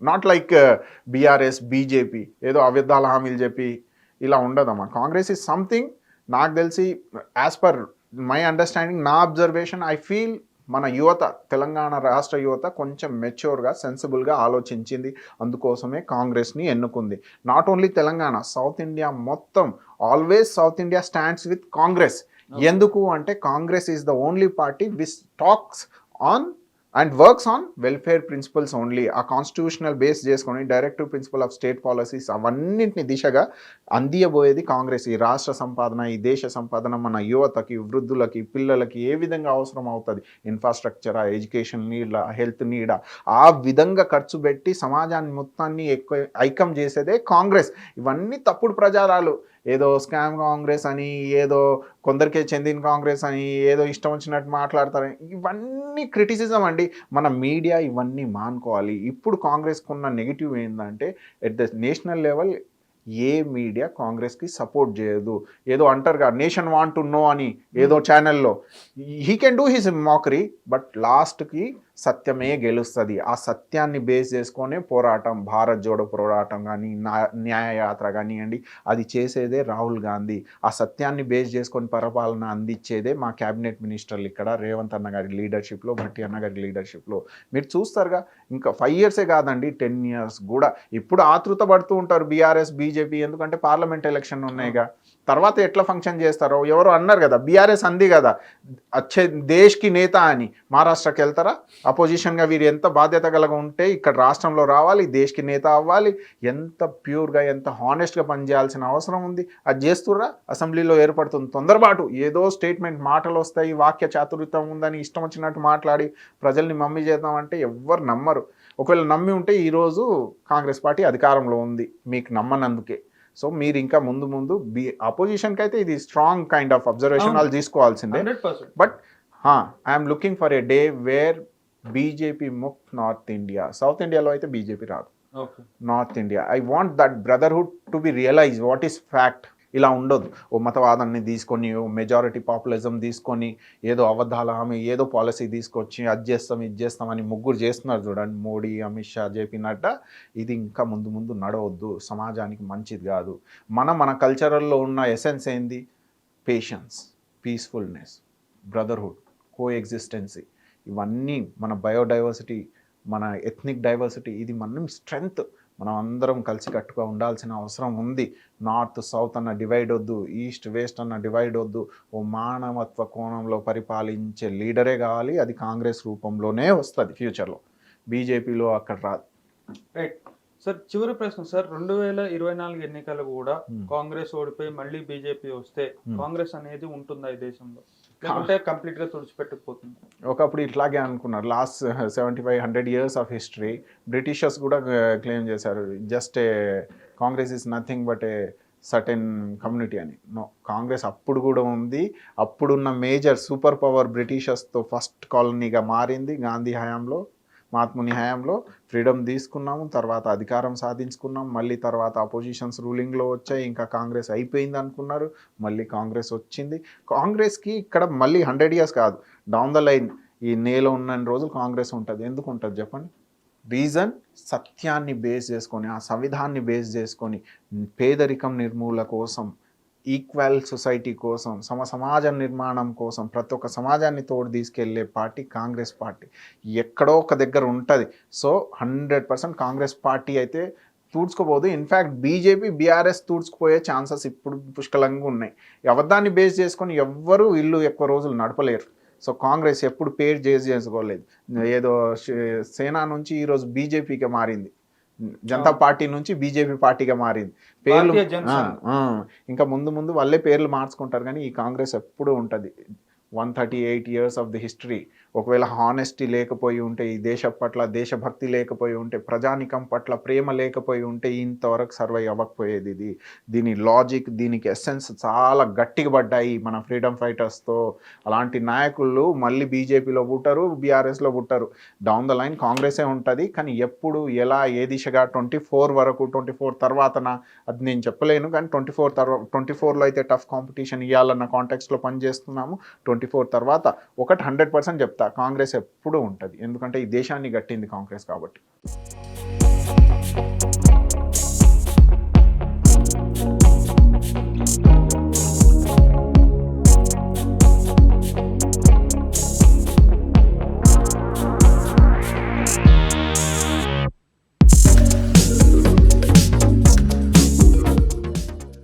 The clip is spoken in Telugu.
నాట్ లైక్ బీఆర్ఎస్ బీజేపీ ఏదో అబద్ధాల హామీలు చెప్పి ఇలా ఉండదమ్మా. కాంగ్రెస్ ఈజ్ సంథింగ్ నాకు తెలిసి యాజ్ పర్ మై అండర్స్టాండింగ్, నా అబ్జర్వేషన్, ఐ ఫీల్ మన యువత, తెలంగాణ రాష్ట్ర యువత కొంచెం మెచ్యూర్గా సెన్సిబుల్గా ఆలోచించింది. అందుకోసమే కాంగ్రెస్ని ఎన్నుకుంది. Not only Telangana, South India మొత్తం always South India stands with Congress. ఎందుకు అంటే Congress is the only party which talks on and works on welfare principles only. ఆ కాన్స్టిట్యూషనల్ బేస్ చేసుకొని directive principle of state policies అవన్నింటిని దిశగా అందియబోయేది కాంగ్రెస్. ఈ రాష్ట్ర సంపాదన, ఈ దేశ సంపాదన మన యువతకి, వృద్ధులకి, పిల్లలకి ఏ విధంగా అవసరం అవుతుంది, ఇన్ఫ్రాస్ట్రక్చరా, ఎడ్యుకేషన్ నీడా, హెల్త్ నీడా, ఆ విధంగా ఖర్చు పెట్టి సమాజాన్ని మొత్తాన్ని ఎక్కువ ఐక్యం చేసేదే కాంగ్రెస్. ఇవన్నీ తప్పుడు ప్రచారాలు, ఏదో స్కామ్ కాంగ్రెస్ అని, ఏదో కొందరికే చెందిన కాంగ్రెస్ అని, ఏదో ఇష్టం వచ్చినట్టు మాట్లాడతారని, ఇవన్నీ క్రిటిసిజం అండి. మన మీడియా ఇవన్నీ మానుకోవాలి. ఇప్పుడు కాంగ్రెస్కి ఉన్న నెగిటివ్ ఏంటంటే at the national level A media కాంగ్రెస్కి సపోర్ట్ చేయదు. ఏదో అంటారు కదా, నేషన్ వాంట్ టు నో అని ఏదో ఛానల్లో, he can do his మాకరీ, but లాస్ట్కి సత్యమే గెలుస్తుంది. ఆ సత్యాన్ని బేస్ చేసుకొనే పోరాటం, భారత్ జోడో పోరాటం కానీ, న్యాయయాత్ర కానివ్వండి, అది చేసేదే రాహుల్ గాంధీ. ఆ సత్యాన్ని బేస్ చేసుకొని పరిపాలన అందించేదే మా క్యాబినెట్ మినిస్టర్లు ఇక్కడ రేవంత్ అన్న గారి లీడర్షిప్లో, భట్టి అన్న గారి లీడర్షిప్లో. మీరు చూస్తారుగా, ఇంకా 5 yearsే కాదండి, 10 years కూడా. ఇప్పుడు ఆతృత పడుతూ ఉంటారు బీఆర్ఎస్ బీజేపీ, ఎందుకంటే పార్లమెంట్ ఎలక్షన్ ఉన్నాయిగా. తర్వాత ఎట్లా ఫంక్షన్ చేస్తారో ఎవరు అన్నారు కదా, బీఆర్ఎస్ అంది కదా అచ్చే దేశ్కి నేత అని. మహారాష్ట్రకి వెళ్తారా అపోజిషన్గా? వీరు ఎంత బాధ్యత కలిగి ఉంటే ఇక్కడ రాష్ట్రంలో రావాలి, దేశ్కి నేత అవ్వాలి, ఎంత ప్యూర్గా, ఎంత హానెస్ట్గా పనిచేయాల్సిన అవసరం ఉంది. అది చేస్తుర్రా? అసెంబ్లీలో ఏర్పడుతుంది తొందరపాటు, ఏదో స్టేట్మెంట్, మాటలు వస్తాయి, వాక్య చాతుర్యం ఉందని ఇష్టం వచ్చినట్టు మాట్లాడి ప్రజల్ని మమ్మీ చేద్దామంటే ఎవ్వరు నమ్మరు. ఒకవేళ నమ్మి ఉంటే ఈరోజు కాంగ్రెస్ పార్టీ అధికారంలో ఉంది, మీకు నమ్మనందుకే. సో మీరు ఇంకా ముందు ముందు అపోజిషన్కి అయితే ఇది స్ట్రాంగ్ కైండ్ ఆఫ్ అబ్జర్వేషన్ వాళ్ళు తీసుకోవాల్సిందే. But I'm looking for a day where BJP ముక్త్ నార్త్ ఇండియా. సౌత్ ఇండియాలో అయితే బీజేపీ రాదు, North India I want that brotherhood to be realise what is fact. ఇలా ఉండదు ఓ మతవాదాన్ని తీసుకొని, ఓ మెజారిటీ పాపులిజం తీసుకొని, ఏదో అబద్ధాల హామీ, ఏదో పాలసీ తీసుకొచ్చి అది చేస్తాం ఇది చేస్తామని ముగ్గురు చేస్తున్నారు చూడండి, మోడీ, అమిత్ షా, జేపీ నడ్డా. ఇది ఇంకా ముందు ముందు నడవద్దు, సమాజానికి మంచిది కాదు. మన కల్చరల్లో ఉన్న ఎసెన్స్ ఏంది? పేషెన్స్, పీస్ఫుల్నెస్, బ్రదర్హుడ్, కో ఎగ్జిస్టెన్సీ, ఇవన్నీ మన బయోడైవర్సిటీ, మన ఎథ్నిక్ డైవర్సిటీ, ఇది మనం స్ట్రెంగ్త్. మనం అందరం కలిసి కట్టుగా ఉండాల్సిన అవసరం ఉంది. నార్త్ సౌత్ అన్న డివైడ్ వద్దు, ఈస్ట్ వెస్ట్ అన్న డివైడ్ వద్దు. ఓ మానవత్వ కోణంలో పరిపాలించే లీడరే కావాలి. అది కాంగ్రెస్ రూపంలోనే వస్తుంది ఫ్యూచర్లో, బీజేపీలో అక్కడ రాదు. రైట్ సార్, చివరి ప్రశ్న సార్, 2024 ఎన్నికలు కూడా కాంగ్రెస్ ఓడిపోయి మళ్ళీ బీజేపీ వస్తే కాంగ్రెస్ అనేది ఉంటుందా ఈ దేశంలో, లేకుంటే కంప్లీట్ గా తుడిచిపెట్టుకుపోతుంది? ఒకప్పుడు ఇట్లాగే అనుకున్నారు. Last 75-100 years of history Britishers కూడా క్లెయిమ్ చేశారు, just Congress is nothing but a certain community అని. నో, కాంగ్రెస్ అప్పుడు కూడా ఉంది. అప్పుడున్న మేజర్ సూపర్ పవర్ బ్రిటిషర్స్తో ఫస్ట్ కాలనీగా మారింది గాంధీ హయాంలో, మహాత్ముని హయాంలో. ఫ్రీడమ్ తీసుకున్నాము, తర్వాత అధికారం సాధించుకున్నాం, మళ్ళీ తర్వాత అపోజిషన్స్ రూలింగ్లో వచ్చాయి. ఇంకా కాంగ్రెస్ అయిపోయింది అనుకున్నారు, మళ్ళీ కాంగ్రెస్ వచ్చింది. కాంగ్రెస్కి ఇక్కడ మళ్ళీ 100 years కాదు, డౌన్ ద లైన్ ఈ నేల ఉన్న రోజులు కాంగ్రెస్ ఉంటుంది. ఎందుకు ఉంటుంది చెప్పండి? రీజన్, సత్యాన్ని బేస్ చేసుకొని, ఆ సంవిధాన్ని బేస్ చేసుకొని, పేదరికం నిర్మూలన కోసం, ఈక్వల్ సొసైటీ కోసం, సమాజ నిర్మాణం కోసం, ప్రతి ఒక్క సమాజాన్ని తోడు తీసుకెళ్లే పార్టీ కాంగ్రెస్ పార్టీ. ఎక్కడో ఒక దగ్గర ఉంటుంది. సో 100% కాంగ్రెస్ పార్టీ అయితే తూడ్చుకోబోదు. ఇన్ఫ్యాక్ట్ బీజేపీ, బీఆర్ఎస్ తూడ్చుకుపోయే ఛాన్సెస్ ఇప్పుడు పుష్కలంగా ఉన్నాయి. అబద్ధాన్ని బేస్ చేసుకొని ఎవ్వరూ ఇల్లు ఎక్కువ రోజులు నడపలేరు. సో కాంగ్రెస్ ఎప్పుడు పేరు చేసుకోలేదు. ఏదో సేనా నుంచి ఈరోజు బీజేపీకి మారింది, జనతా పార్టీ నుంచి బీజేపీ పార్టీగా మారింది. పేర్లు ఇంకా ముందు ముందు వాళ్ళే పేర్లు మార్చుకుంటారు, కానీ ఈ కాంగ్రెస్ ఎప్పుడు ఉంటుంది. 138 years ఆఫ్ ది హిస్టరీ. ఒకవేళ హానెస్టీ లేకపోయి ఉంటే, ఈ దేశ పట్ల దేశభక్తి లేకపోయి ఉంటే, ప్రజానికం పట్ల ప్రేమ లేకపోయి ఉంటే ఇంతవరకు సర్వైవ్ అవ్వకపోయేది. దీని లాజిక్, దీనికి ఎసెన్స్ చాలా గట్టిగా పడ్డాయి మన ఫ్రీడమ్ ఫైటర్స్తో. అలాంటి నాయకులు మళ్ళీ బీజేపీలో పుట్టరు, బీఆర్ఎస్లో పుట్టరు. డౌన్ ద లైన్ కాంగ్రెసే ఉంటుంది. కానీ ఎప్పుడు, ఎలా, ఏ దిశగా 24 వరకు, 24 తర్వాతన అది నేను చెప్పలేను. కానీ 24లో అయితే టఫ్ కాంపిటీషన్ ఇవ్వాలన్న కాంటెక్స్లో పనిచేస్తున్నాము. 24 తర్వాత 100% చెప్తా, కాంగ్రెస్ ఎప్పుడూ ఉంటుంది. ఎందుకంటే ఈ దేశాన్ని గట్టింది కాంగ్రెస్ కాబట్టి.